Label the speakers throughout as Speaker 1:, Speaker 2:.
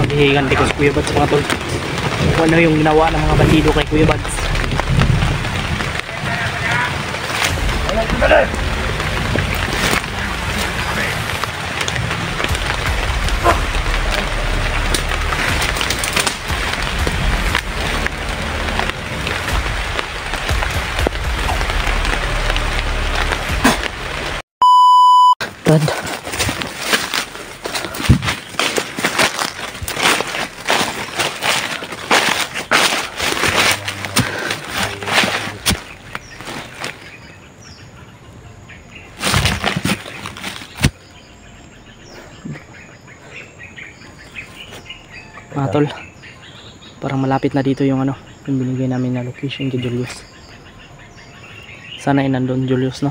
Speaker 1: Maghihigan di ko si Kuya Bads mga tol. Kung ano yung ginawa ng mga bandido kay Kuya Bads. Tad. Mga tol, parang malapit na dito yung ano, yung binigay namin na location kay Julius. Sana ay nandun Julius, no?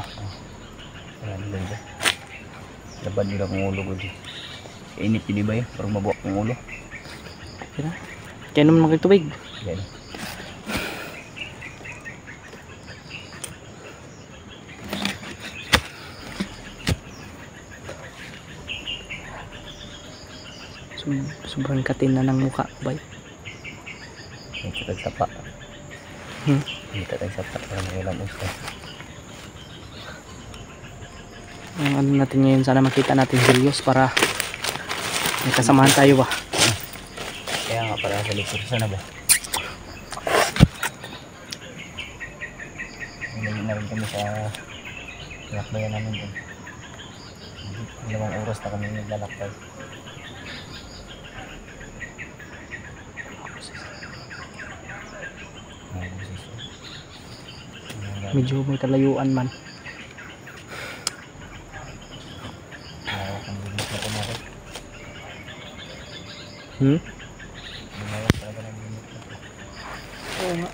Speaker 2: Laban nila kong ulo ko di. Init hindi ba yun? Parang mabuak kong ulo.
Speaker 1: Kaya naman kayo tubig.
Speaker 2: Yan.
Speaker 1: Sobrang katin na ng mukha, bay.
Speaker 2: May katag sapa. May katag sapa para makilang usta.
Speaker 1: Ang ano natin ngayon, sana makita natin Julius para may kasamahan tayo ba.
Speaker 2: Kaya nga para sa likod sana ba. Nalagin na rin kami sa lakbayan namin dun. 2 oras na kami naglalakbay.
Speaker 1: Medyo may kalayuan man. Oo nga.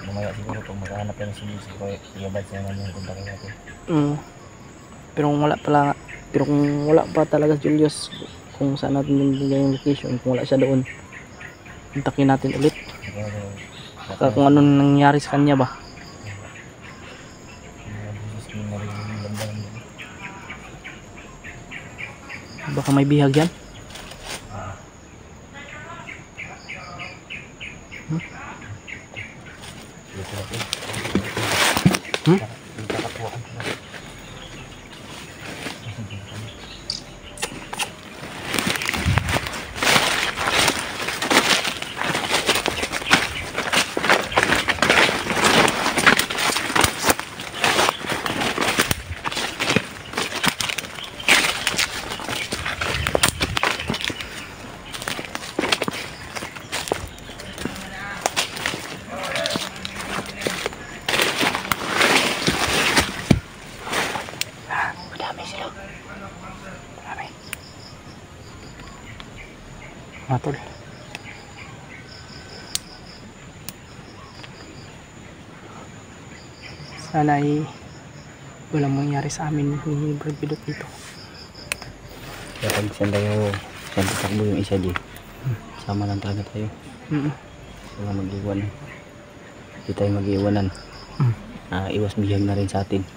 Speaker 2: Mamaya siguro kung maghahanap tayo ng sumisi ko, Kuya Bads na naman yung kontakin natin.
Speaker 1: Pero kung wala pa talaga Julius, kung saan natin binigay yung location, kung wala siya doon, kontakin natin ulit. Saka kung ano nangyari sa kanya ba. Baka may bihag yan. Matol. Sana ay walang mangyari sa amin ni Brad Pilot dito.
Speaker 2: Kaya pag saan tatakbo yung isa di, sama lang talaga tayo. Wala mag-iwanan. Hindi tayo mag-iwanan. Iwas bihag na rin sa atin.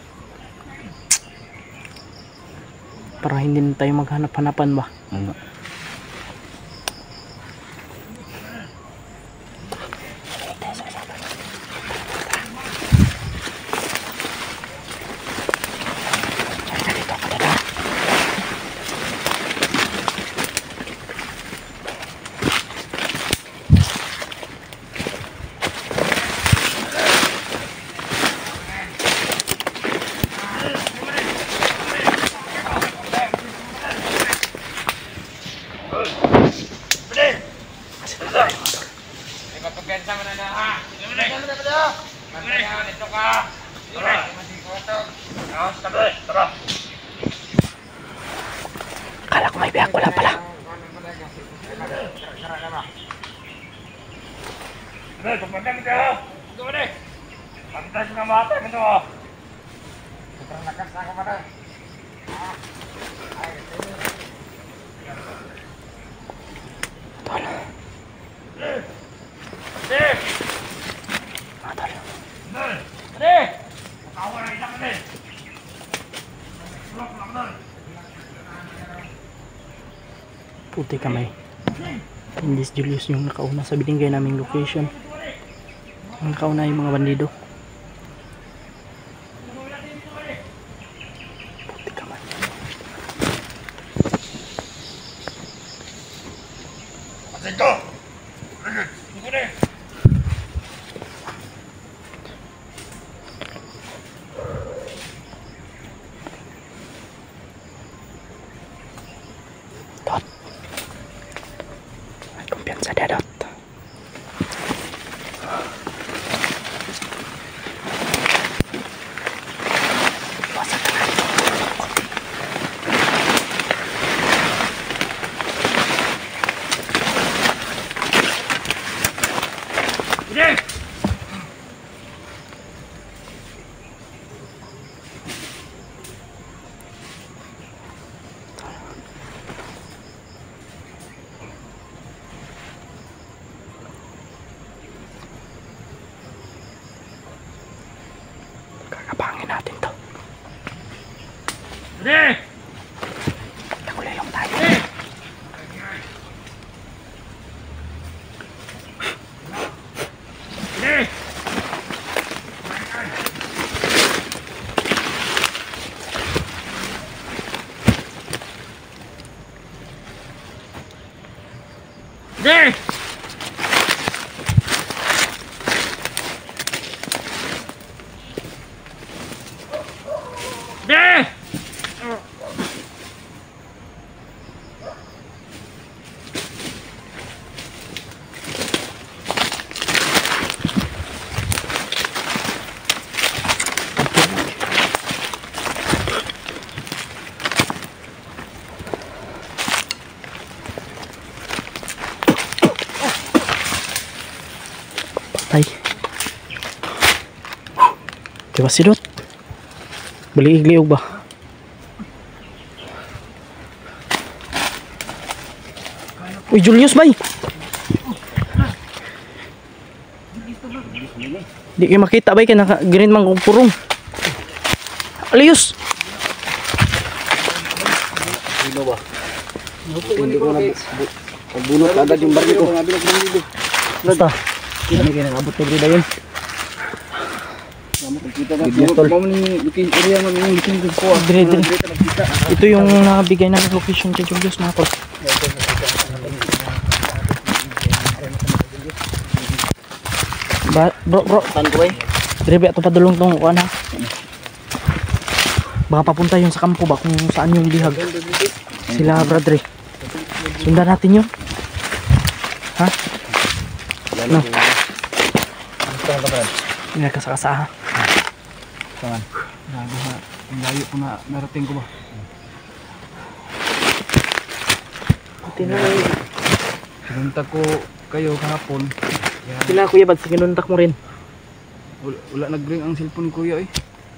Speaker 1: Para hindi na tayo maghanap-hanapan ba? Kala ko may bihag, wala pala. Puti kamay. Hindi si Julius yung nakauna sa binigay naming location. Ang nakauna yung mga bandido. Puti kamay. Dot. May kumpiyansa dia, Dot. Iwasan ka na dito. Kakabangin natin to. Nakulilong tayo. Patay. Diba si Dot? Bali igliog ba? Uy, Julius bay! Di kayo makita bay, kaya naka-green man kong purong. Alius!
Speaker 2: Sino ba? Hindi ko na pagbunot agad yung baril ko.
Speaker 1: Basta.
Speaker 2: Hindi kayo nang-abot na grida yun.
Speaker 1: Ito yung nabigay namin location kay Julius na ako. Bro,
Speaker 2: Saan ko eh?
Speaker 1: Direbe ato padulong tong kuan ha. Baka papunta yun sa kampo ba kung saan yung bihag. Sila Bradre. Sundan natin yun. Ha? No.
Speaker 2: Saan ka Brad?
Speaker 1: Hindi na kasakasa ha.
Speaker 2: Saan? Ang layo ko na narating ko ba?
Speaker 1: Puti na.
Speaker 2: Sinunta ko kayo kahapon.
Speaker 1: Sila kuya bad, sinuntak mo rin.
Speaker 2: Wala nag-ring ang cellphone kuya eh.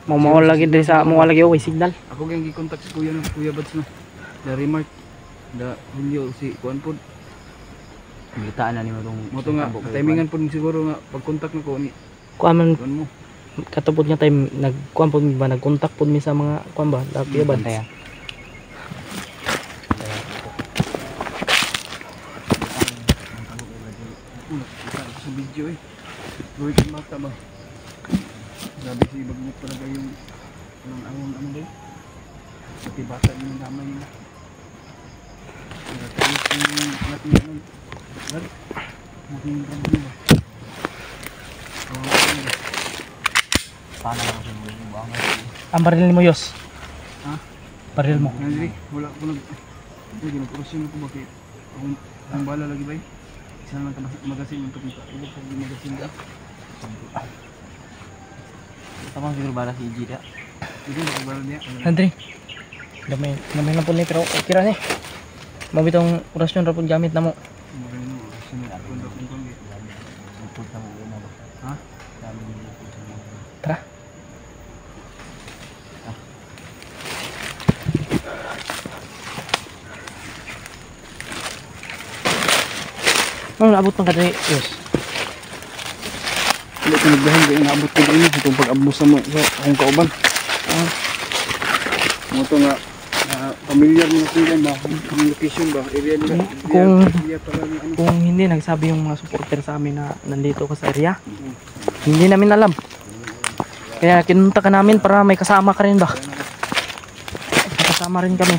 Speaker 1: Mawala lagi din sa mawala lagi oh, signal.
Speaker 2: Ako yung gi-contact si kuya ng kuya Bads na. Da remark. Da Julio si Kuan pod. Militaan na ni mo to nga timingan pod siguro nga pag-contact nako ni
Speaker 1: Kuan man
Speaker 2: kuan mo.
Speaker 1: katapod nga time nagkuan pod mi ba nag-contact pod mi sa mga kuan ba, kuya bad.
Speaker 2: Sa video eh. Luwi ka mata ba? Sabi si Bagnet talaga yung ano ba? Pati bata yung damay nila. Tapos yung natin ano. Well, natin yung kamay ba? Sana lang siya yung buwangan.
Speaker 1: Ang baril mo Yos.
Speaker 2: Ha?
Speaker 1: Baril mo.
Speaker 2: Hindi, wala ko nag-kurusyon ako bakit. Ang bala lagi ba eh? Isa lang magasin yung kapita. Iba po yung magasin ka. Tama siguro bala si Iji da. Hindi ba bala niya?
Speaker 1: Andre. Gamay na po ni pero kira ni. Mabitong orasyon ra pud gamit namo.
Speaker 2: Ha?
Speaker 1: Tara. Ano naabot ng kadali? Yes.
Speaker 2: Hindi ko nagdahan kaya naabot ko din itong pag-ablos sa akong kauban. Mo to nga Familiar mo na ba? Ang location ba? Area nila?
Speaker 1: Kung hindi nagsabi yung mga supporter sa amin na nandito ka sa area, hindi namin alam. Kaya kinunta ka namin para may kasama ka rin ba? May kasama rin kami.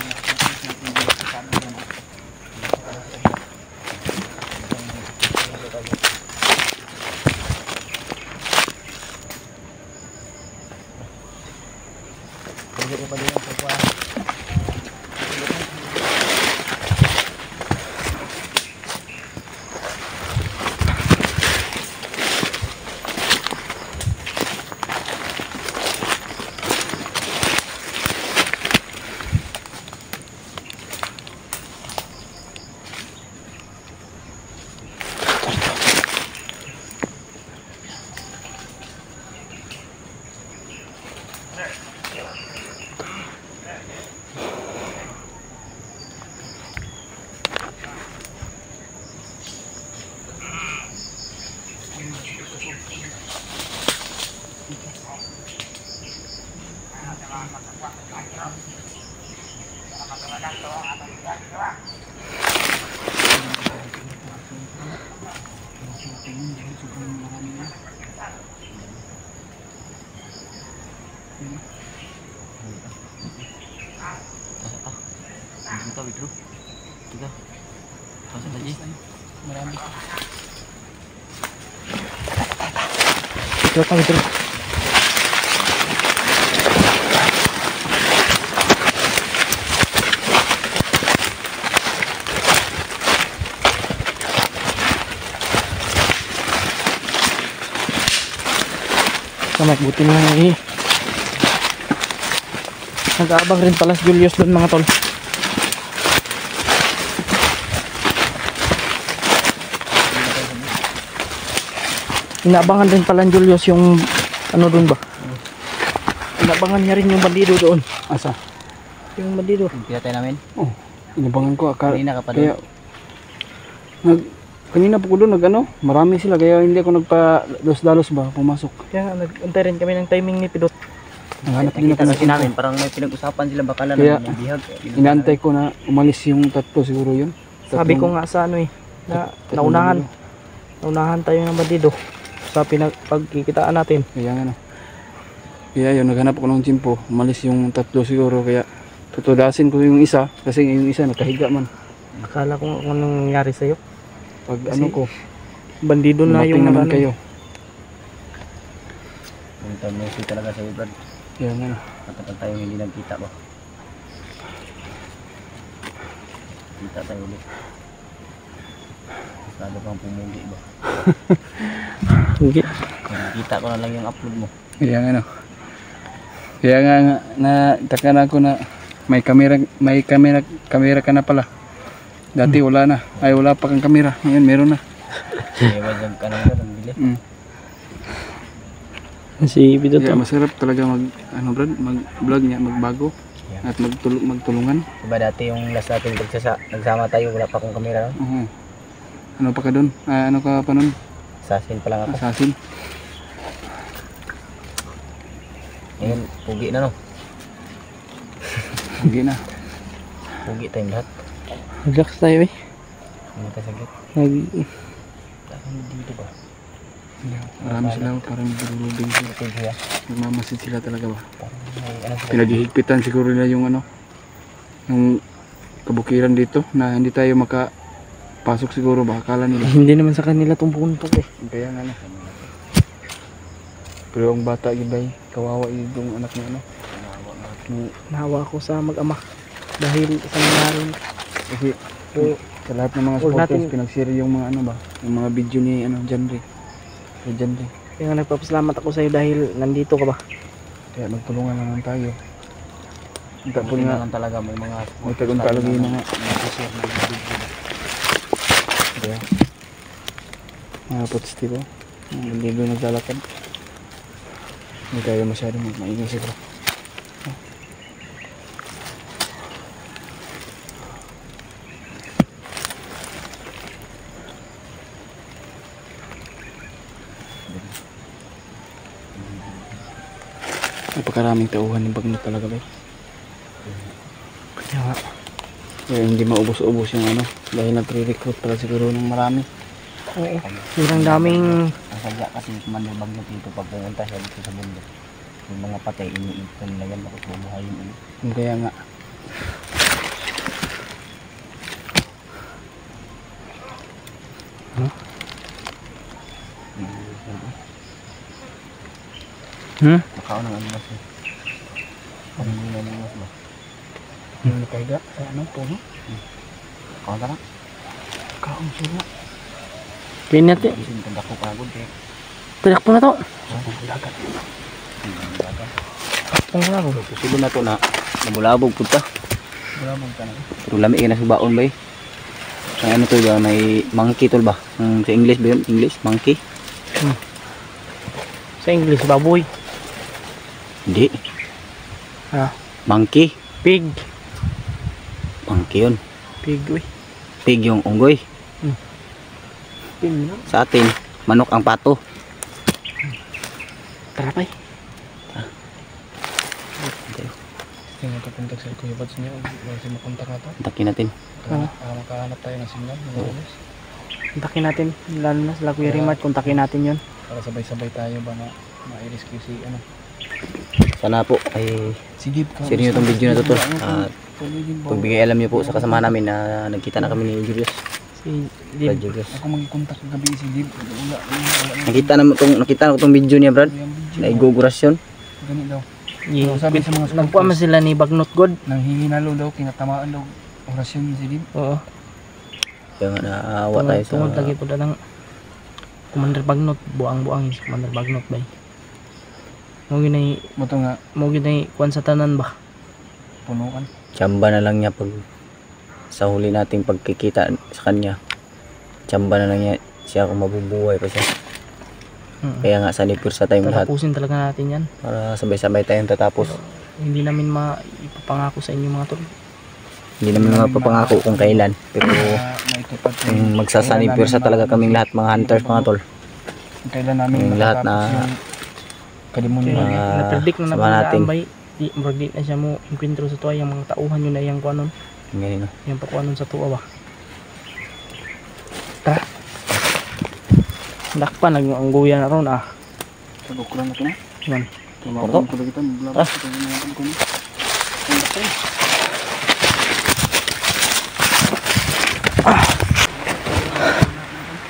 Speaker 2: Kita bro. Kita. Pasok lagi. Marami.
Speaker 1: Ito kami terus. Sama buti na eh. Nag-aabang rin pala si Julius doon mga tol. Inaabangan din pala ni Julius yung ano doon ba? Inaabangan niya rin yung bandido doon.
Speaker 2: Asa?
Speaker 1: Yung bandido.
Speaker 2: Pinatay namin?
Speaker 1: Oh,
Speaker 2: inabangan ko. Kanina ka pa doon?
Speaker 3: Kanina po ko doon marami sila kaya hindi ako nagpa-dalos ba pumasok.
Speaker 1: Kaya nag-antay rin kami ng timing ni Pidot.
Speaker 3: Naghanap din ako
Speaker 2: Nakita namin parang may pinag-usapan sila baka lang
Speaker 3: Kaya,
Speaker 2: may bihag.
Speaker 3: Inaantay ko na umalis yung tatlo siguro yun.
Speaker 1: Sabi ko nga sa ano na naunahan tayo ng bandido sa pagkikitaan natin.
Speaker 3: Kaya nga Kaya yun, naghanap ako ng timpo, umalis yung tatlo siguro kaya tutudasin ko yung isa kasi yung isa nakahiga man.
Speaker 1: Akala ko anong nangyari sa'yo.
Speaker 3: Pag
Speaker 1: Kasi bandido na yung
Speaker 3: naman kayo.
Speaker 2: Yung tayo talaga sa Brad.
Speaker 3: Kaya nga
Speaker 2: Matagal tayo hindi nagkita ba? Kita tayo ulit. Masyado kang pumugi ba?
Speaker 1: Hindi.
Speaker 2: Kita ko na lang yung upload mo.
Speaker 3: Kaya nga Kaya nga nataka na ako na may kamera ka na pala. Dati wala na. Ay wala pa kang kamera. Ngayon meron na.
Speaker 2: Iwag ka na ba ng bili?
Speaker 1: Si Pidot.
Speaker 3: Kaya masarap talaga mag-vlog niya, magbago at magtulungan.
Speaker 2: Diba dati yung last natin nagsama tayo wala pa akong kamera no?
Speaker 3: Oo. Ano pa ka doon? Ano ka pa nun?
Speaker 2: Assassin pa lang ako.
Speaker 3: Assassin.
Speaker 2: Ngayon, pugi na no?
Speaker 3: Hindi na.
Speaker 2: Pugi tayong lahat.
Speaker 1: Relax tayo
Speaker 2: Hindi tayo saglit. Parang dito ba?
Speaker 3: Marami sila parang nagulubing sila.
Speaker 2: Ito siya.
Speaker 3: Nagmamasid sila talaga ba?
Speaker 2: Parang may ano sila.
Speaker 3: Pinaghihigpitan siguro nila yung yung kabukiran dito na hindi tayo makapasok siguro ba? Akala nila.
Speaker 1: Hindi naman sa kanila itong punto
Speaker 3: Kaya nga Pero ang bata gibay, kawawa yung anak niya
Speaker 1: Nahawa ko sa mag-ama dahil sa nangyari.
Speaker 3: Kasi sa lahat ng mga supporters pinag-share yung mga yung mga video ni Janry.
Speaker 1: Kaya nagpapasalamat ako sa iyo dahil nandito ka ba.
Speaker 3: Kaya magtulungan naman tayo.
Speaker 2: Tapos nga lang talaga may mga
Speaker 3: may tagunta lagi yung mga
Speaker 2: share na video.
Speaker 3: Kaya mga pots tipo. Hindi doon naglalakad. Hindi tayo masyadong maingay siguro. Napakaraming tauhan ng bagno talaga ba?
Speaker 1: Kaya nga.
Speaker 2: Kaya hindi maubos-ubos yung ano. Dahil nagre-recruit pala siguro ng marami.
Speaker 1: Oo. Sobrang daming...
Speaker 2: Ang sadya kasi Commander Bagnot dito pag pumunta siya dito sa mundo. Yung mga patay, iniipon nila yan. Bakit bumuhayin ulit.
Speaker 3: Kaya nga.
Speaker 2: Nakaon ng animas eh. Pangin ng animas ba?
Speaker 3: Yung nakaiga sa ano, puno.
Speaker 2: Kaon ka na?
Speaker 3: Kaong sila.
Speaker 1: Kain natin.
Speaker 2: Isin tanda ko pagod eh.
Speaker 1: Pinak po na to.
Speaker 3: Dagat.
Speaker 1: Ang laro.
Speaker 2: Susunod na to na nabulabog po ta.
Speaker 3: Wala mong ka na.
Speaker 2: Pero lami ka na sa baon ba eh. Ang ano to ba, may monkey tol ba? Sa English ba yun? English? Monkey?
Speaker 1: Sa English, baboy.
Speaker 2: Hindi.
Speaker 1: Ah,
Speaker 2: Monkey?
Speaker 1: pig.
Speaker 2: Monkey yun.
Speaker 1: Pig, uy.
Speaker 2: Pig yung unggoy.
Speaker 1: Pig na.
Speaker 2: Sa atin, manok ang pato.
Speaker 1: Tara pa eh.
Speaker 3: Tingnan ko kontak sa Kuya Bads niya. Wala siya makontak na to.
Speaker 2: Takin natin.
Speaker 3: Makahanap tayo ng signal.
Speaker 1: Kontakin natin. Lalo na sila Kuya Rimat. Kontakin natin yun.
Speaker 3: Para sabay-sabay tayo ba na ma-rescue si ano.
Speaker 2: Sana po ay
Speaker 3: Sige,
Speaker 2: share nyo itong video na to tol. At pagbigay alam nyo po sa kasama namin na nagkita na kami ni Julius.
Speaker 1: Si
Speaker 2: Brad
Speaker 1: Dib.
Speaker 2: Julius.
Speaker 3: Ako mag-contact gabi si Dib. Wala.
Speaker 2: Nakita na itong video niya Brad. Na igugurasyon.
Speaker 3: Ganit daw.
Speaker 1: Yeah.
Speaker 3: Sabi sa mga
Speaker 1: Nagpuan man sila ni Bagnot God.
Speaker 3: nang hihinalo daw, kinatamaan daw orasyon si Dib.
Speaker 1: Oo.
Speaker 2: Kaya nga naawa tayo sa...
Speaker 1: Tungod lagi po ng Commander Bagnot. Buang-buang si Commander Bagnot ba. Mo ginay
Speaker 3: Moto nga,
Speaker 1: kuan sa tanan ba.
Speaker 3: punuan.
Speaker 2: Tsamba na lang niya pag sa huli nating pagkikita sa kanya. Tsamba na lang niya siya kung mabubuhay pa siya. Kaya nga sa nipursa tayong lahat
Speaker 1: Tatapusin talaga natin yan.
Speaker 2: para sabay-sabay tayong tatapos.
Speaker 1: Hindi namin maipapangako sa inyo mga tol.
Speaker 2: Hindi namin mapapangako kung kailan. Pero
Speaker 3: Naitupad
Speaker 2: kung magsasanipursa talaga kaming lahat mga hunters mga tol.
Speaker 3: Kailan namin
Speaker 2: Yung lahat na
Speaker 3: kalimutan
Speaker 2: Mga
Speaker 1: Na-predict na
Speaker 2: sama natin.
Speaker 1: natin. Di murag na siya mo encuentro sa tuwa yung mga tauhan yun na yung kuanon.
Speaker 2: ganyan no.
Speaker 1: Yung pakuanon sa tuwa ba. Tara. Dakpa nag-angguya na ron ah.
Speaker 3: sa bukulan natin na.
Speaker 1: Yan.
Speaker 3: Tumawalan ko kita, maglabas ko naman ko na.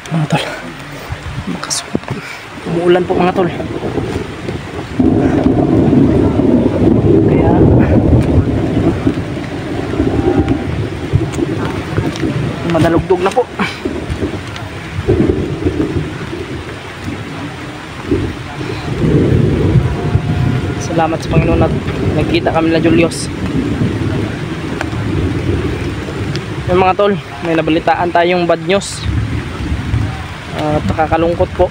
Speaker 1: Mga tol. Makasuot. Umuulan po mga tol. Kaya madalugdog na po. Salamat sa Panginoon at nagkita kami na Julius. Yung mga tol, may nabalitaan tayong bad news. At nakakalungkot po.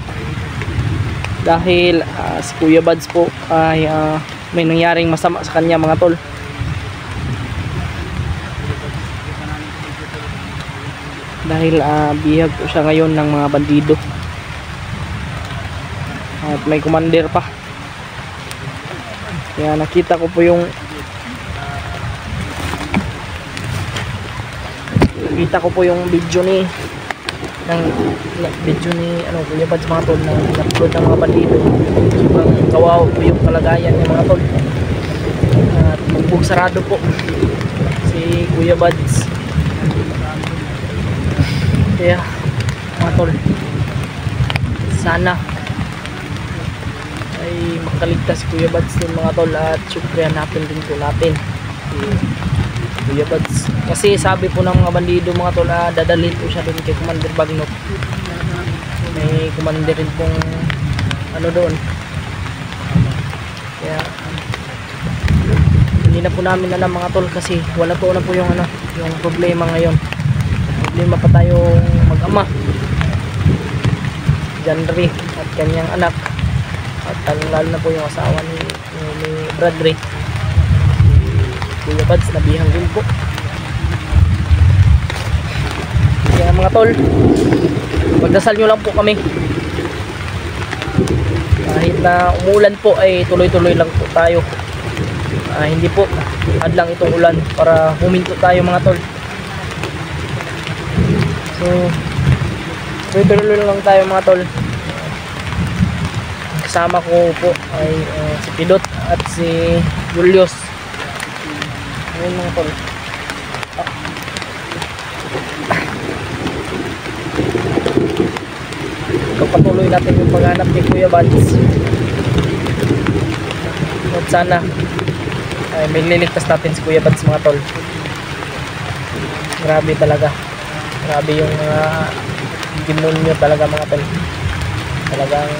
Speaker 1: Dahil si Kuya Bads po ay may nangyaring masama sa kanya mga tol. Dahil bihag po siya ngayon ng mga bandido. At may commander pa. Kaya nakita ko po yung video ni Kuya Bads mga tol na upload ng mga bandido. Sobrang kawawa po yung kalagayan ng mga tol. At magbug sarado po si Kuya Bads. Kaya mga tol, sana ay makaligtas si Kuya Bads din mga tol at syempre hanapin din po natin si Kuya Bads. Kasi sabi po ng mga bandido mga tol, dadalhin po siya doon kay Commander Bagnot. May commander rin pong ano doon. Kaya hindi na po namin alam mga tol kasi wala po na po yung yung problema ngayon. Problema pa tayong mag-ama, Janry at kanyang anak, at lalo na po yung asawa ni Bradley, Kuya Bads, nabihang din po. Kaya mga tol, magdasal nyo lang po kami. Kahit na umulan po ay tuloy-tuloy lang po tayo. hindi po hadlang itong ulan para huminto tayo mga tol. So tuloy-tuloy lang tayo mga tol. Kasama ko po ay si Pidot at si Julius. Ayun mga tol. Patuloy natin yung paghanap ni Kuya Bads. At sana ay may liligtas natin si Kuya Bads mga tol. Grabe talaga. Grabe yung demonyo talaga mga tol. Talagang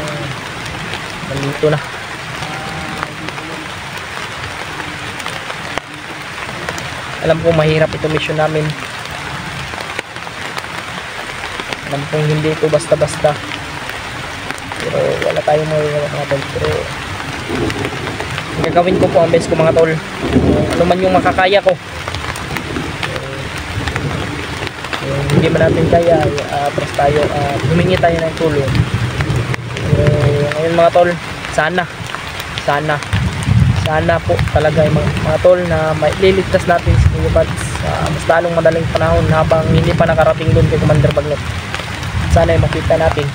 Speaker 1: nandito na. Alam ko mahirap ito mission namin. Alam kong hindi ito basta-basta. Pero wala tayong magagawa mga tol. Pero gagawin ko po ang best ko mga tol. Ano man yung makakaya ko. Hindi man natin kaya, atras tayo, humingi tayo ng tulong. Ngayon mga tol, sana po talaga yung mga tol na maililigtas natin si Kuya Bads mas lalong madaling panahon habang hindi pa nakarating doon kay Commander Bagnet. Sana ay makita natin.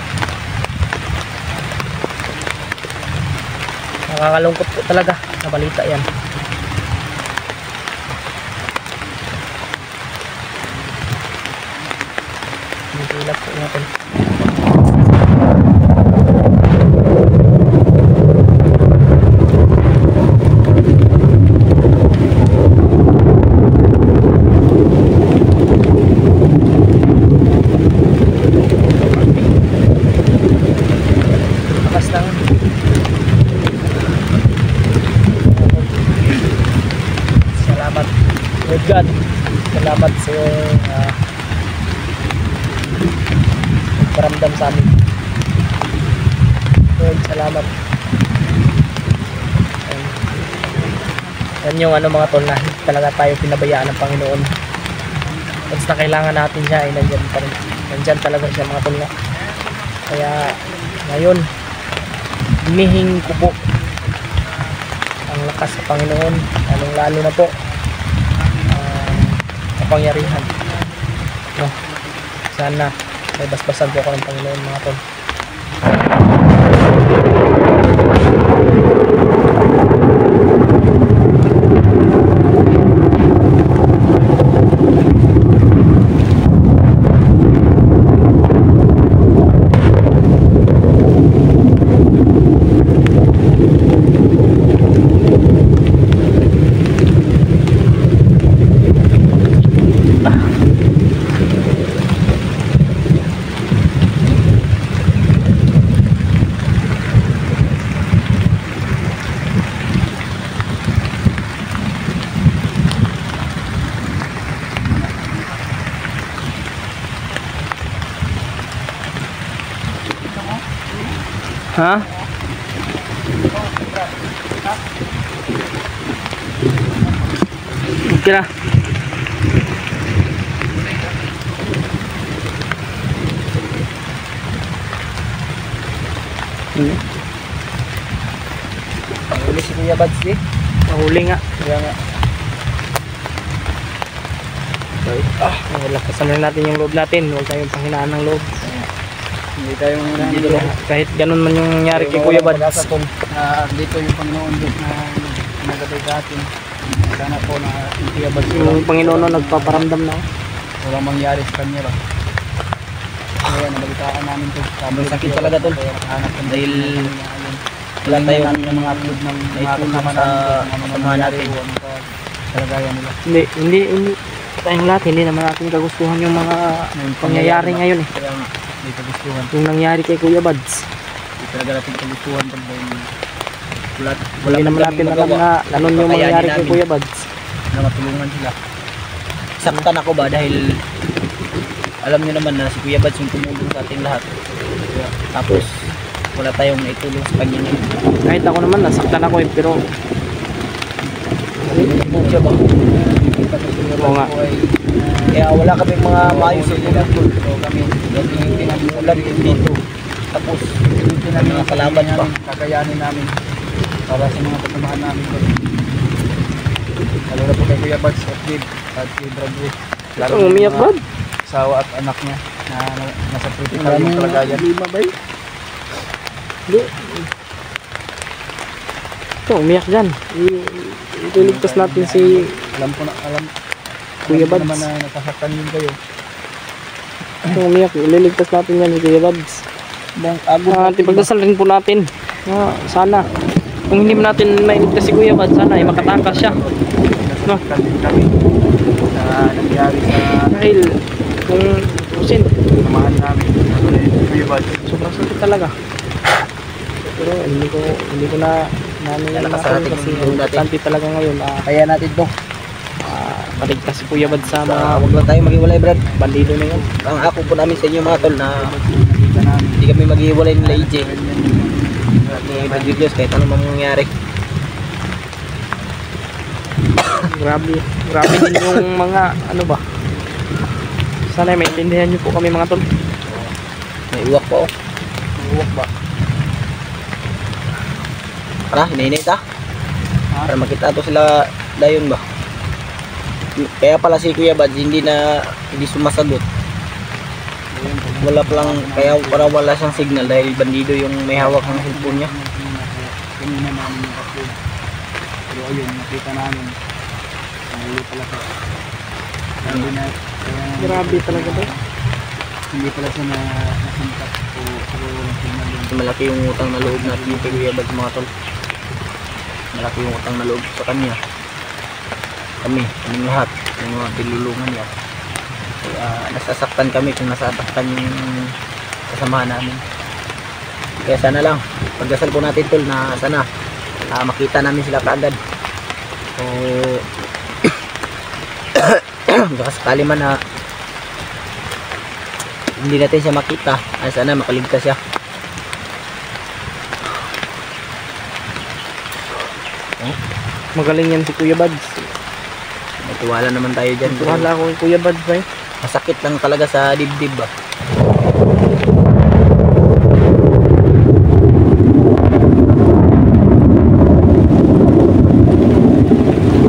Speaker 1: Nakakalungkot po talaga na balita yan. Tulad po natin. Lakas lang. Salamat with God. Salamat sa paramdam sa amin. Lord, salamat. Yan yung mga tol na talaga tayo pinabayaan ng Panginoon. Once na kailangan natin siya ay nandyan pa rin. Nandyan talaga siya mga tol na. Kaya ngayon hinihingi ko po ang lakas sa Panginoon, lalong lalo na po kapangyarihan. No? Sana may basbasan po ako ng Panginoon mga tol. Ha? Okay na. Nahuli si Kuya Bads eh. Nahuli nga. Kaya nga. Lakasan na natin yung loob natin. Huwag tayong panghinaan ng loob.
Speaker 3: Hindi tayo
Speaker 1: kahit ganun man yung nangyari kay Kuya Bads.
Speaker 3: Dito yung Panginoon na nagabay sa atin. Sana po na Kuya Bads
Speaker 1: yung Panginoon nagpaparamdam na.
Speaker 3: walang mangyari sa kanya ba. Kaya nabalitaan namin ito.
Speaker 2: Sobrang sakit talaga tol. Dahil wala tayong mga upload ng mga kasama sa natin.
Speaker 3: Kalagayan nila.
Speaker 1: Hindi tayong lahat, hindi naman natin kagustuhan yung mga pangyayari ngayon eh.
Speaker 3: Kaya hindi kagustuhan.
Speaker 1: Yung nangyari kay Kuya Bads.
Speaker 3: Hindi talaga natin kagustuhan pag
Speaker 1: Hindi naman natin alam na ganun yung mangyayari kay Kuya Bads.
Speaker 3: na matulungan sila.
Speaker 2: Saktan ako ba dahil alam niyo naman na si Kuya Bads yung tumulong sa ating lahat. Tapos wala tayong naitulong sa kanya ngayon.
Speaker 1: Kahit ako naman nasaktan ako eh, pero
Speaker 2: Siya ba?
Speaker 1: oo nga.
Speaker 2: Kaya wala kami mga maayos sa tulong. So kami pinag-ulan dito. Tapos
Speaker 3: Hindi namin
Speaker 2: mga kalaban pa.
Speaker 3: kakayanin namin para sa mga kasamahan namin. Lalo na po kay Kuya Bads at kay Bradley. Lalo
Speaker 1: Oh,
Speaker 3: na
Speaker 1: umiyak
Speaker 3: yung
Speaker 1: Brad.
Speaker 3: mga asawa at anak niya na nasa critical yung kalagayan.
Speaker 1: Hindi. Ito, umiyak dyan. Ililigtas natin si
Speaker 3: Alam ko na,
Speaker 1: Kuya
Speaker 3: alam ko
Speaker 1: Bads.
Speaker 3: naman na nasasaktan din kayo.
Speaker 1: Ito, umiyak. Ililigtas natin yan si Kuya Bads.
Speaker 3: Bang agod
Speaker 1: Ipagdasal rin po natin. Sana. Kung hindi man natin mailigtas si Kuya Bads, sana ay makatakas siya.
Speaker 3: nasasaktan din kami sa nangyari sa
Speaker 1: Dahil, kung tusin,
Speaker 3: samahan namin. Lalo na yung Kuya Bads.
Speaker 1: sobrang sakit talaga. Pero hindi ko na namin yan
Speaker 2: Nakasarating
Speaker 1: kasi
Speaker 2: yung dati.
Speaker 1: importante talaga ngayon.
Speaker 2: Kaya natin to.
Speaker 1: Paligtas si Kuya Bads sa mga
Speaker 2: Huwag lang tayo maghiwalay, Brad.
Speaker 1: bandido na yun.
Speaker 2: Ang ako po namin sa inyo mga tol na
Speaker 3: Nakita namin.
Speaker 2: hindi kami maghiwalay nila EJ at ni Brad Julius kahit anong mangyari.
Speaker 1: Grabe din yung mga ano ba. Sana ay maintindihan niyo po kami mga tol.
Speaker 2: May uwak po.
Speaker 3: Uwak ba?
Speaker 2: Para, hinahinay ta. Para makita to sila dayon ba. Kaya pala si Kuya Bads hindi sumasagot. Wala pa lang, kaya para wala siyang signal dahil bandido yung may hawak ng cellphone niya.
Speaker 3: Kanina namin yung upload. Pero ayun, nakita namin. Nahuli pala siya. Hindi na, kaya
Speaker 1: Grabe talaga ba?
Speaker 3: hindi pala siya nasintak o siguro ng signal yun.
Speaker 2: Malaki yung utang na loob natin kay Kuya Bads mga tol. Malaki yung utang na loob sa kanya. Kaming lahat, yung mga tinulungan niya. Kaya nasasaktan kami kung nasasaktan yung kasamahan namin. Kaya sana lang, pagdasal po natin tol na sana makita namin sila kaagad. So, baka sakali man na hindi natin siya makita, ay sana makaligtas siya.
Speaker 1: Magaling yan si Kuya Bads.
Speaker 2: May tiwala naman tayo dyan.
Speaker 1: Wala ako kay Kuya Bads ba eh.
Speaker 2: Masakit lang talaga sa dibdib ba.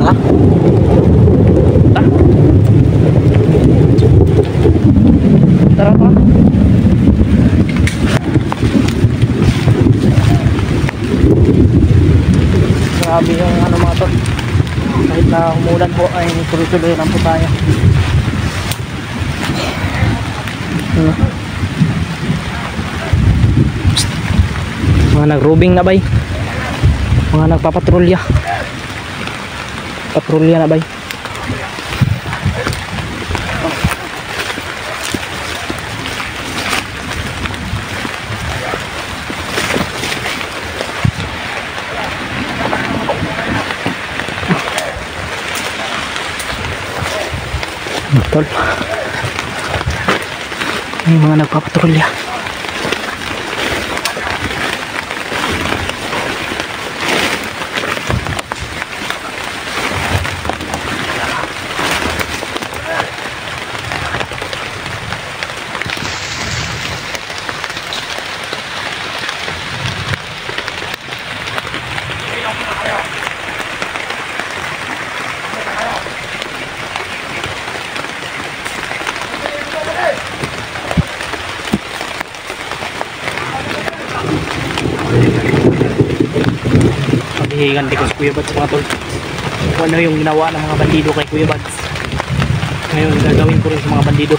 Speaker 2: Ha?
Speaker 1: Tara pa. Grabe yung ano mga tol. Kahit na umulan po ay tuloy-tuloy lang po tayo. Mga nag-robing na bay. Mga nagpapatrolya. Patrolya na bay. Tol. May mga nagpapatrolya. Paghihigan ko si Kuya Bads mga tol. Kung ano yung ginawa ng mga bandido kay Kuya Bads, ngayon gagawin ko rin sa mga bandido.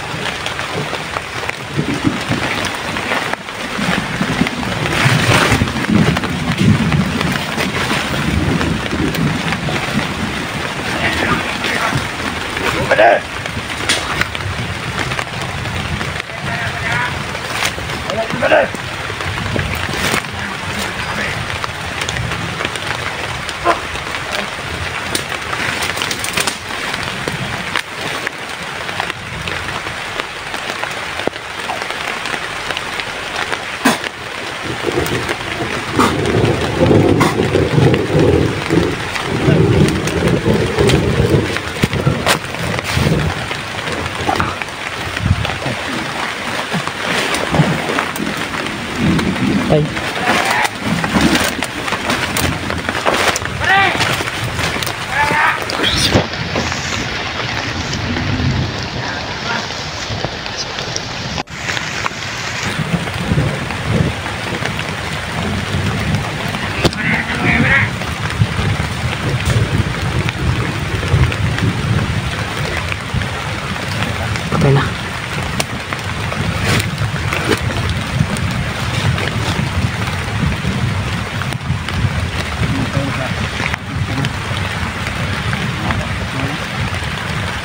Speaker 1: Ay.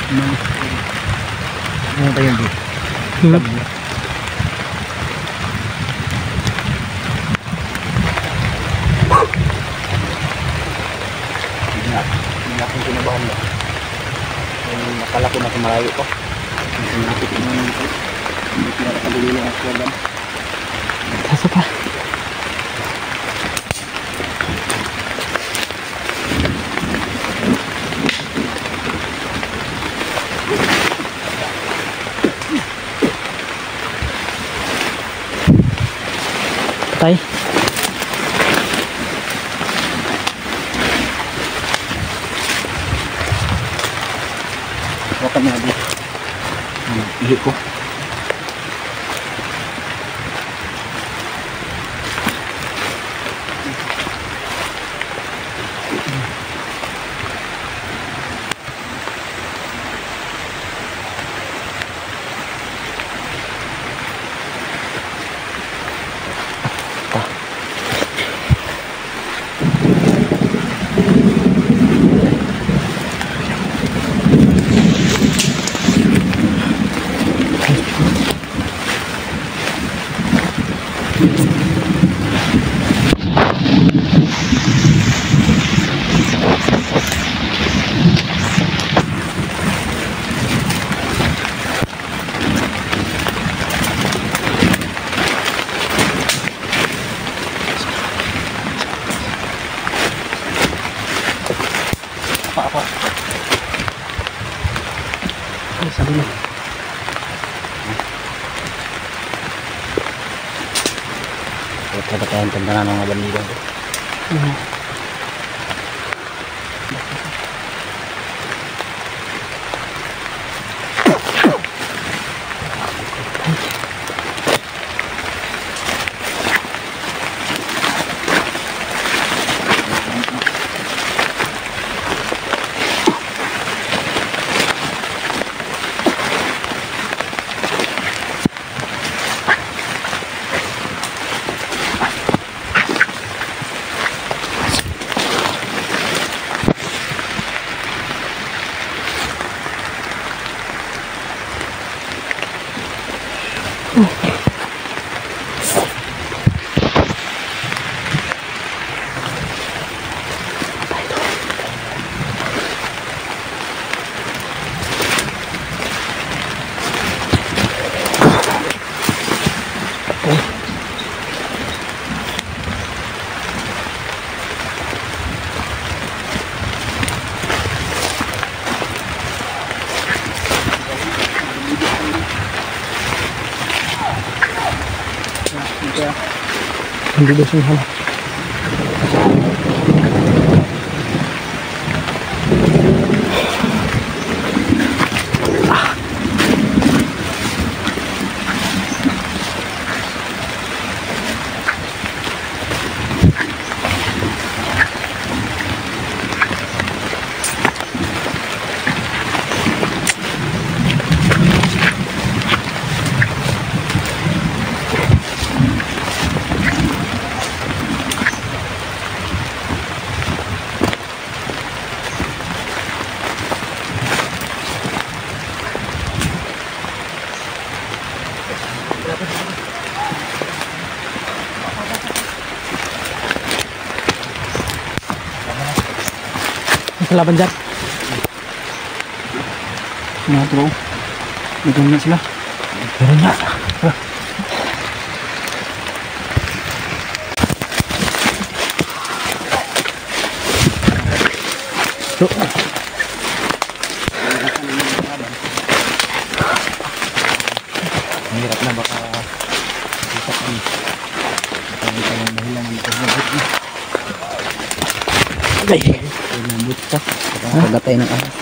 Speaker 2: Ano tayo di? Malaking kinabahan ba? Nakala ko na malayo pa. Nakapit na naman ito. Hindi ko nakakabili ang sweldan.
Speaker 1: Kaso pa. Patay.
Speaker 2: Huwag kami nabi. Ihi ko.
Speaker 1: Ay, sabi na.
Speaker 2: Kaya tayo tanda na ng mga bandido.
Speaker 1: Hindi daw siya nahanap. May kalaban dyan.
Speaker 3: Mga bro. Meron na sila.
Speaker 1: Meron na. So,
Speaker 2: Mahirap na baka isa kami. Baka hindi tayo mahilangan ito.
Speaker 1: ay,
Speaker 2: Nabut ka. Pagatay ng ahas.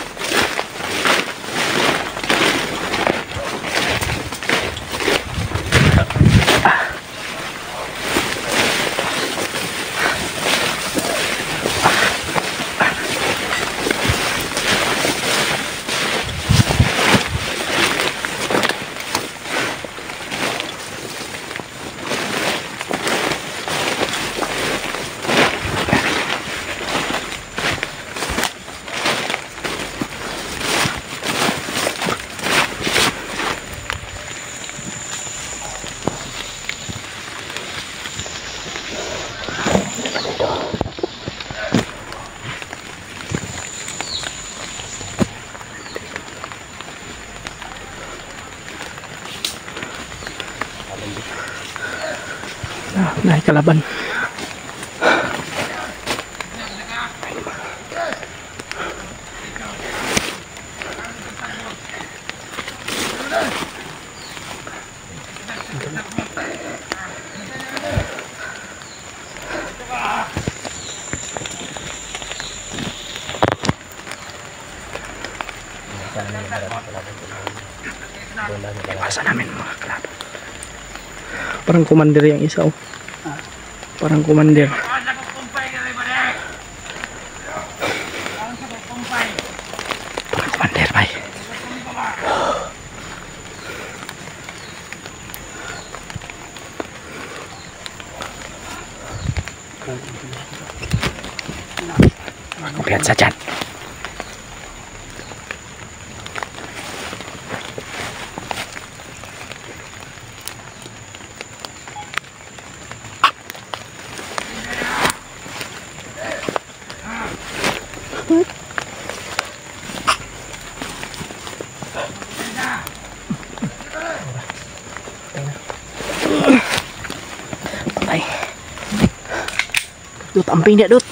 Speaker 1: Dahil kalaban. Iwasan namin mga kalaban. Parang commander yung isa oh. Parang commander. Parang commander bay. Kumpiyansa dyan. Patay. Dut, amping dia dut.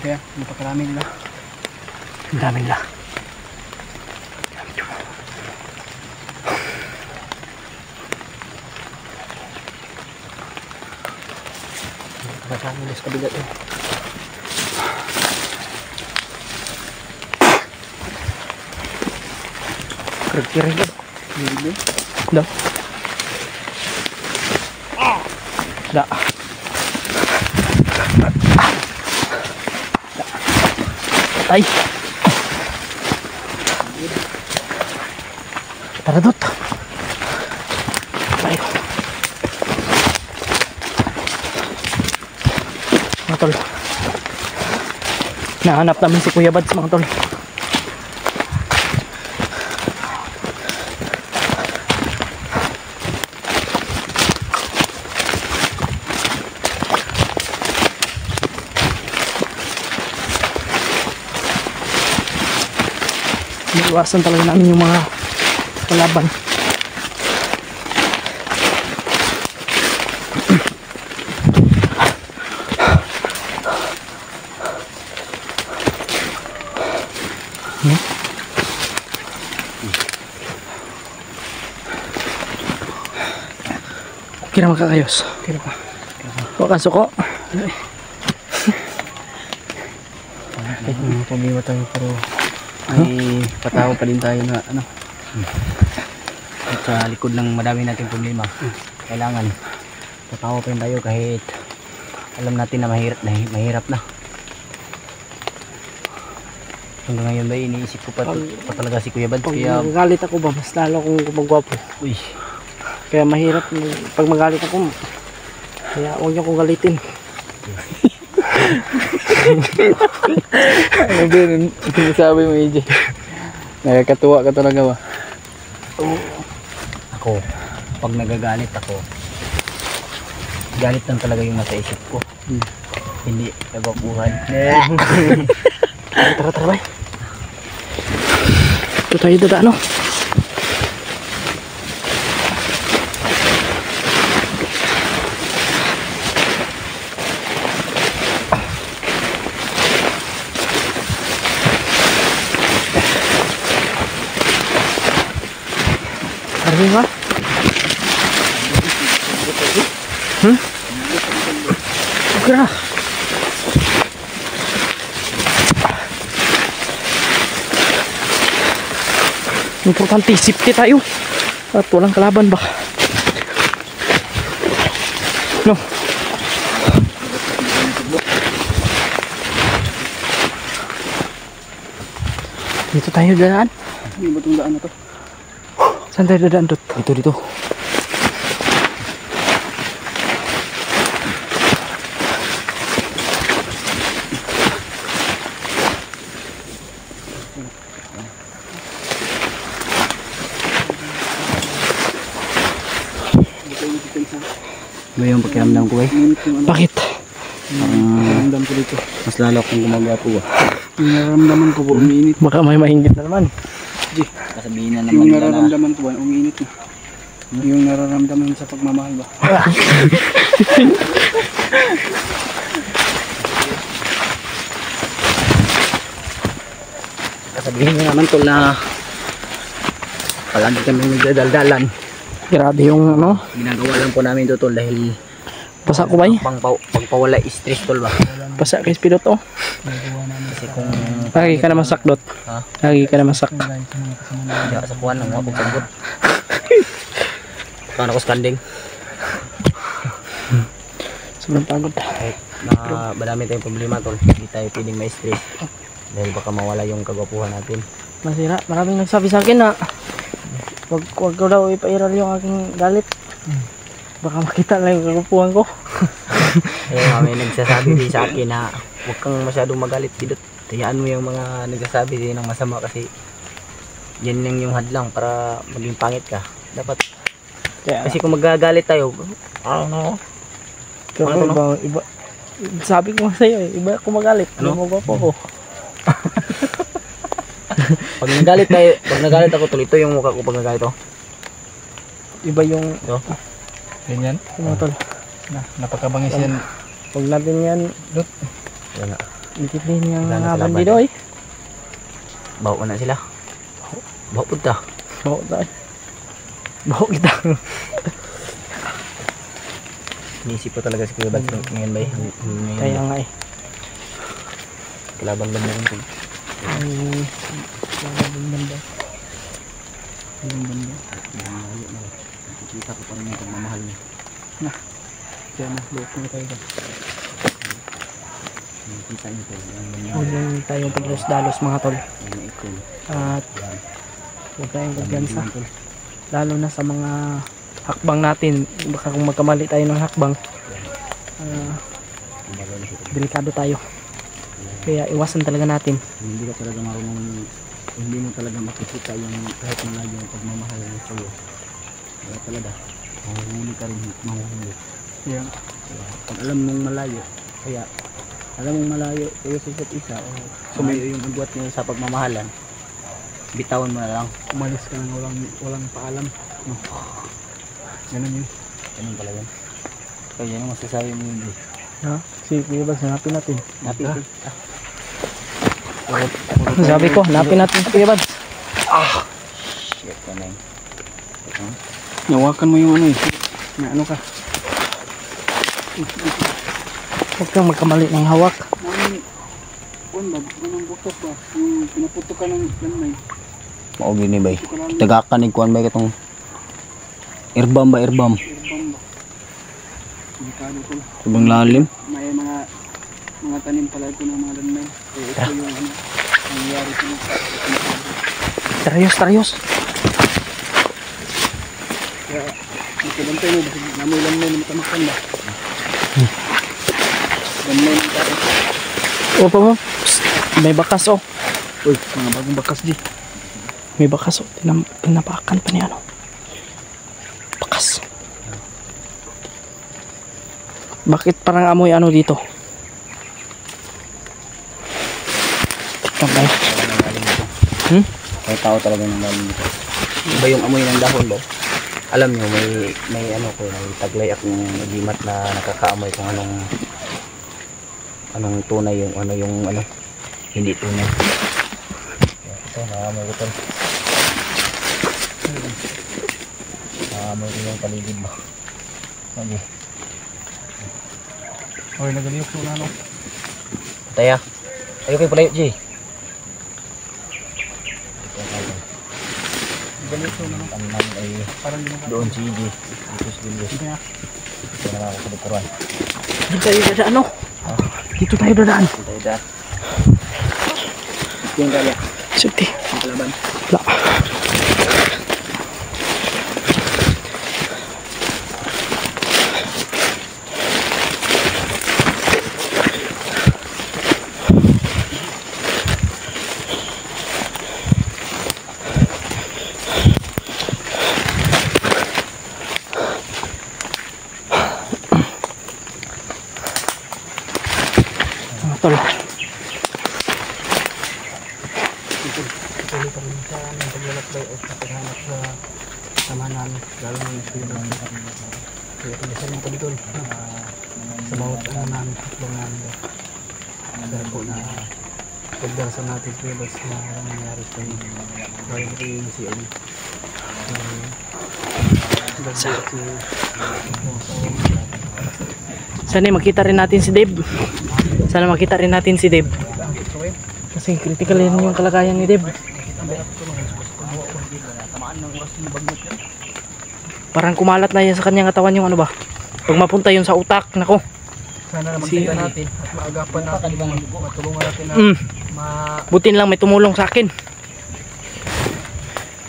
Speaker 3: Kaya, napakarami nila.
Speaker 1: Ang dami nila.
Speaker 2: Kasama nila sa kabila eh.
Speaker 1: Kira-kira yun.
Speaker 3: Hindi.
Speaker 1: Da. Da. Patay. Tara dut. Patay ko. Mga tol. Nahanap namin si Kuya Bads mga tol. Iwasan talaga namin yung mga kalaban. Okay naman kakayos.
Speaker 3: Kira pa.
Speaker 1: Huwag kang suko.
Speaker 2: Kahit mga problema tayo pero may patao pa din tayo na ano. At sa likod ng madami nating problema. Kailangan patao pa rin tayo kahit alam natin na mahirap na. Hanggang ngayon ba iniisip ko pa talaga si Kuya Bad.
Speaker 1: Pag
Speaker 2: Kaya
Speaker 1: magalit ako ba, mas lalo akong gumagwapo.
Speaker 2: uy,
Speaker 1: Kaya mahirap pag magalit ako. Kaya huwag niyo akong galitin.
Speaker 3: Ano ba yun? Sinasabi mo, AJ? Nakakatuwa ka talaga ba?
Speaker 2: ako pag nagagalit ako, galit lang talaga yung nasa isip ko. Hindi nagwapuhan.
Speaker 1: Tara, tara, bay. Ito tayo dada, ano? Arvin ba? Kira. Importante, safety tayo. At walang kalaban ba? No. Dito tayo dadaan.
Speaker 3: Hindi ba itong daan na to?
Speaker 1: Saan tayo dadaan, Dot?
Speaker 2: Dito. Iba yung pakiramdam ko eh.
Speaker 3: Uminit yung ano.
Speaker 1: Bakit?
Speaker 3: Pakiramdam ko dito.
Speaker 2: Mas lalo akong gumagawa po ah.
Speaker 3: Yung nararamdaman ko po, uminit.
Speaker 1: Baka may maingit na naman.
Speaker 2: Kasabihin na naman
Speaker 3: Yung
Speaker 2: nila na
Speaker 3: nararamdaman ko ba, uminit na. Yung nararamdaman sa pagmamahal ba?
Speaker 2: kasabihin nyo naman tol na palagi kami nagdadaldalan.
Speaker 1: Grabe yung ano.
Speaker 2: Ginagawa lang po namin to tol dahil
Speaker 1: Basa ko ba eh?
Speaker 2: pagpawala stress tol ba.
Speaker 1: Basa kay Speedo to.
Speaker 2: Kasi kung
Speaker 1: Lagi ka na masak dot.
Speaker 2: Ha?
Speaker 1: Lagi ka na masak.
Speaker 2: hindi ako sa kuwan nang ako sagot. Paano ako standing?
Speaker 1: Sobrang pagod.
Speaker 2: Kahit na madami tayong problema tol, hindi tayo pwedeng ma-stress dahil baka mawala yung kagwapuhan natin.
Speaker 1: Masira. Maraming nagsabi sa akin na wag ko daw ipairal yung aking galit. Baka makita lang yung kagupuhan ko.
Speaker 2: Kaya may nagsasabi din sa akin na huwag kang masyadong magalit Pidot. Tayaan mo yung mga nagsasabi din ng masama kasi yan lang yung hadlang para maging pangit ka. Dapat kasi kung magagalit tayo, ano?
Speaker 1: Pero iba, sabi ko nga sa'yo eh, iba ako magalit.
Speaker 2: Ano?
Speaker 1: Ano? Ko.
Speaker 2: Pag nagalit ako tuloy, ito yung mukha ko pag nagalit ako.
Speaker 1: Iba yung
Speaker 2: Ito.
Speaker 3: Ganyan.
Speaker 1: tol.
Speaker 3: Napakabangis yan.
Speaker 1: Huwag natin yan
Speaker 2: Wala.
Speaker 1: ikitin yung
Speaker 2: Wala na
Speaker 1: haban
Speaker 2: kalaban.
Speaker 1: dito eh.
Speaker 2: Bawa na sila. Bawa po ta.
Speaker 1: Baho tayo. Baho kita.
Speaker 2: Iniisip ko talaga si Kuya Bats ngayon ba eh.
Speaker 1: Kaya nga eh.
Speaker 2: Kalaban lang naman ko.
Speaker 1: Ay, wala din banda.
Speaker 2: Nakikita ko pa rin yung pagmamahal niya.
Speaker 3: Kaya mas-look na tayo.
Speaker 2: Nakikita niyo po.
Speaker 1: Huwag lang tayong paglos-dalos mga tol.
Speaker 2: Yung ikon.
Speaker 1: At huwag tayong kumpiyansa. Lalo na sa mga hakbang natin. Baka kung magkamali tayo ng hakbang, delikado tayo. Kaya iwasan talaga natin.
Speaker 2: Hindi ka talaga marunong, hindi mo talaga makikita yung kahit malayo yung pagmamahal mo sa'yo. Kaya talaga, mahuhuli ka rin, mahuhuli.
Speaker 3: Yeah.
Speaker 2: Pag alam mong malayo, kaya alam mong malayo kayo sa isa't isa, o sumayo yung agwat niyo sa pagmamahalan, bitawan mo na lang.
Speaker 3: Umalis ka nang walang paalam. No. Ganun yun.
Speaker 2: Ganun pala yun. Kaya yung masasabi mo yun eh.
Speaker 1: Ha? Si Kuya Bags, hanapin natin.
Speaker 2: Napit eh.
Speaker 1: Sabi ko, hanapin natin si Kuya Bags.
Speaker 2: Shit ka na yun.
Speaker 3: Nawakan mo yung ano eh. May ano ka.
Speaker 1: Huwag kang magkamali ng hawak.
Speaker 3: Kuan ba? Anong butok ba? Yung pinaputok ka ng ganmay.
Speaker 2: Maugi ni bay. Tagakan ni kuan bay katong irbam ba irbam.
Speaker 3: Irbang ba? Delikado ko.
Speaker 2: Sobrang lalim.
Speaker 3: May mga tanim pala ito ng mga ganmay. Kaya ito yung ano. Nangyayari sa mga.
Speaker 1: Taryos.
Speaker 3: Kaya nakilantay mo. Namoy lang mo na matamakan ba? Ganmay ng tao.
Speaker 1: Opo mo. Psst, may bakas oh.
Speaker 3: Uy, mga bagong bakas di.
Speaker 1: May bakas oh. Tinapakan pa niya ano. Bakas. Bakit parang amoy ano dito? Kamay. Hmm?
Speaker 2: May tao talaga ng lalim dito. Iba yung amoy ng dahon ba? Alam nyo, may ano ko, may taglay akong nagimat na nakakaamoy kung anong tunay yung ano hindi tunay. Ito, nakaamoy ko ito. Nakaamoy ko yung paligid ba? Okay.
Speaker 3: Uy, nagaliyok mo na ano.
Speaker 2: Taya. Ayaw kayo palayo, Jay.
Speaker 3: Nagaliyok mo na ano.
Speaker 2: Ang namin ay
Speaker 3: Parang di mo ka.
Speaker 2: doon si Jay. Dito si Julius.
Speaker 3: Sige na.
Speaker 2: Ito na ako sa likuran.
Speaker 1: Dito tayo dadaan oh. Dito tayo dadaan.
Speaker 2: Tayo da. Ito yung kaya.
Speaker 1: Sukti.
Speaker 2: Ang kalaban.
Speaker 1: Wala. paghanap sa samahan namin, lalo na yung Kuya Bads. Kaya pagdasalan ko dito sa bawat namin, hatlong namin. Dahil po na pagdarasan natin Kuya Bads na nangyari sa inyo. Dahil ko yung si Eli. Sana makita rin natin si Dave. Sana makita rin natin si Dave. Kasi critical yun yung kalagayan ni Dave. Parang kumalat na yan sa kanyang katawan yung ano ba. Pag mapunta yun sa utak, nako.
Speaker 3: Sana makita natin at maagapan natin, matulungan natin na
Speaker 1: butin lang may tumulong sa akin.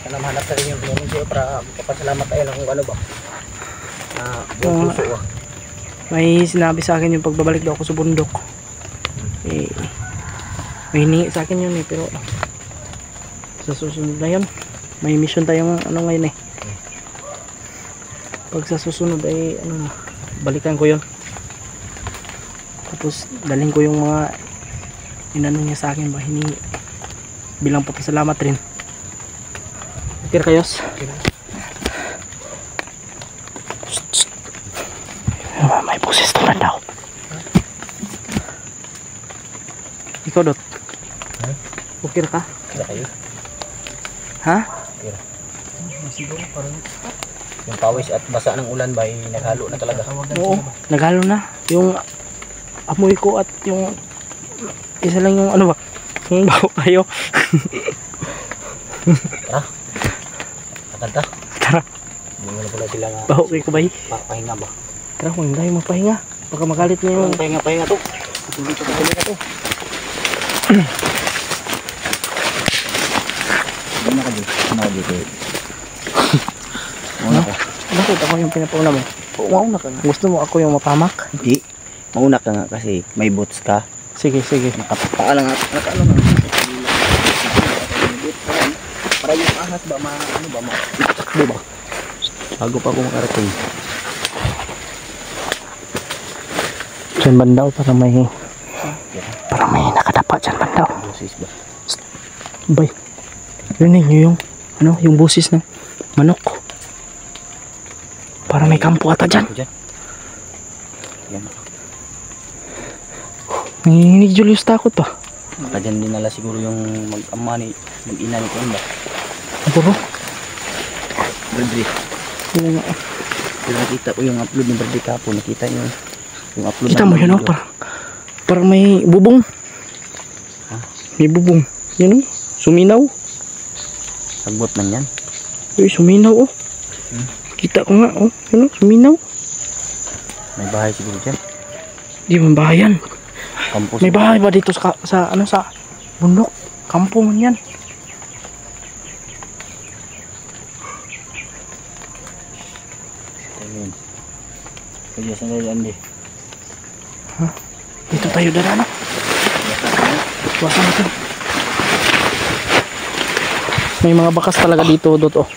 Speaker 2: Sana mahanap sa rin yung tulong sa'yo para papasalamat tayo lang kung ano ba. Buong puso ba.
Speaker 1: May sinabi sa akin yung pagbabalik daw ako sa bundok. May hiningi sa akin yun pero sa susunod na yun. May mission tayong ano ngayon Pag sa susunod ay ano na, balikan ko yun. Tapos dalhin ko yung mga inano niya sa akin ba hiningi. Bilang papasalamat rin. Okay kayos? May boses tulad daw. Ikaw Dot? Okay ka?
Speaker 2: Kira kayo?
Speaker 1: Ha?
Speaker 2: Kira. Yung pawis at basa ng ulan ba ay naghalo na talaga?
Speaker 1: Oo, naghalo na. Yung amoy ko at yung isa lang yung ano ba? Yung baho kayo.
Speaker 2: Tara. Kakanta.
Speaker 1: Tara.
Speaker 2: Hindi mo na pala sila nga
Speaker 1: Baho kayo ba?
Speaker 2: pahinga ba?
Speaker 1: Tara, kung hindi magpahinga. Baka magalit na yung
Speaker 2: Pahinga to. Tuloy to. Ano ka dito? Ano ka dito? Mauna ka.
Speaker 1: Bakit ako yung pinapauna mo? Mauna ka nga. Gusto mo ako yung mapamak?
Speaker 2: Hindi. Mauna ka nga kasi may boots ka.
Speaker 1: Sige.
Speaker 2: Nakapaalang nga. Nakaano nga. Para yung ahas ba ano ba takbo ba? Bago pa ako makarating.
Speaker 1: Diyan bandaw para may nakadapa dyan bandaw.
Speaker 2: Busis ba?
Speaker 1: Bay, rinig nyo yung yung busis ng manok. Para may kampo ata dyan.
Speaker 2: Yan.
Speaker 1: Nanginginig Julius, takot pa.
Speaker 2: Baka dyan dinala siguro yung mag-ama ni mag-ina ni Kuya.
Speaker 1: Puro.
Speaker 2: Bradley.
Speaker 1: Oo nga.
Speaker 2: Kung nakita ko yung upload ni Bradley kapon, nakita nyo yung upload.
Speaker 1: Kita mo yun parang may bubong. May bubong. Yan suminaw.
Speaker 2: Sagbot man yan.
Speaker 1: Uy, suminaw Kita ko nga yun suminaw.
Speaker 2: May bahay siguro dyan.
Speaker 1: Di man bahay yan.
Speaker 2: Campus.
Speaker 1: May bahay ba dito sa bundok? Kampo man yan.
Speaker 2: Ayun. Kaya saan dyan di?
Speaker 1: Dito tayo darana. Iwasan natin. May mga bakas talaga dito, Dot.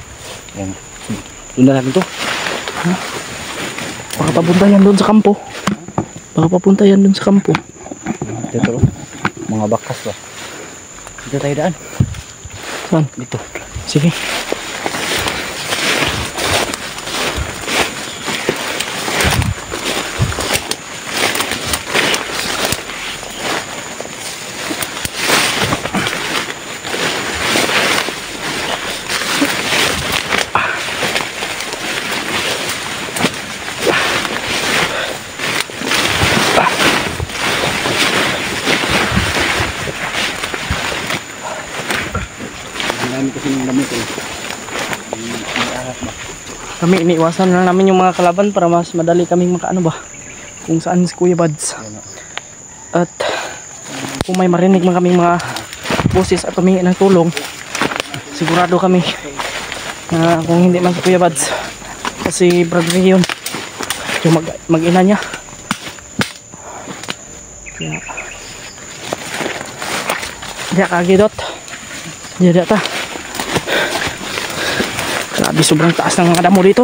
Speaker 2: Yan. Doon na natin to.
Speaker 1: Baka papunta yan doon sa kampo.
Speaker 2: Dito mga bakas ba. Dito tayo daan.
Speaker 1: Saan?
Speaker 2: Dito.
Speaker 1: Sige. Kami iniiwasan lang namin yung mga kalaban para mas madali kaming makaano ba kung saan si Kuya Bads. At kung may marinig man kaming mga boses at humingi ng tulong, sigurado kami na kung hindi man si Kuya Bads, kasi Bradley yun yung mag-ina niya. Kaya diya kagidot. Diya ta. Grabe, sobrang taas ng mga damo dito.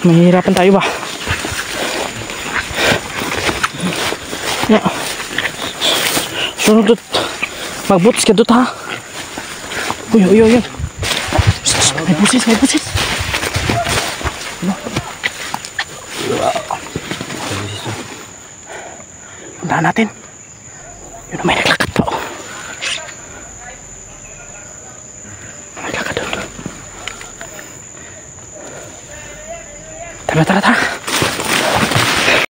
Speaker 1: Mahihirapan tayo ba? Sunod Dot. Mag-boots ka Dot ha. Uy, uy, uy, uy. May busis, may busis. Ano? Puntahan natin. Yun na, may naglakad pa. Oh. May naglakad doon. Tara, tara, tara.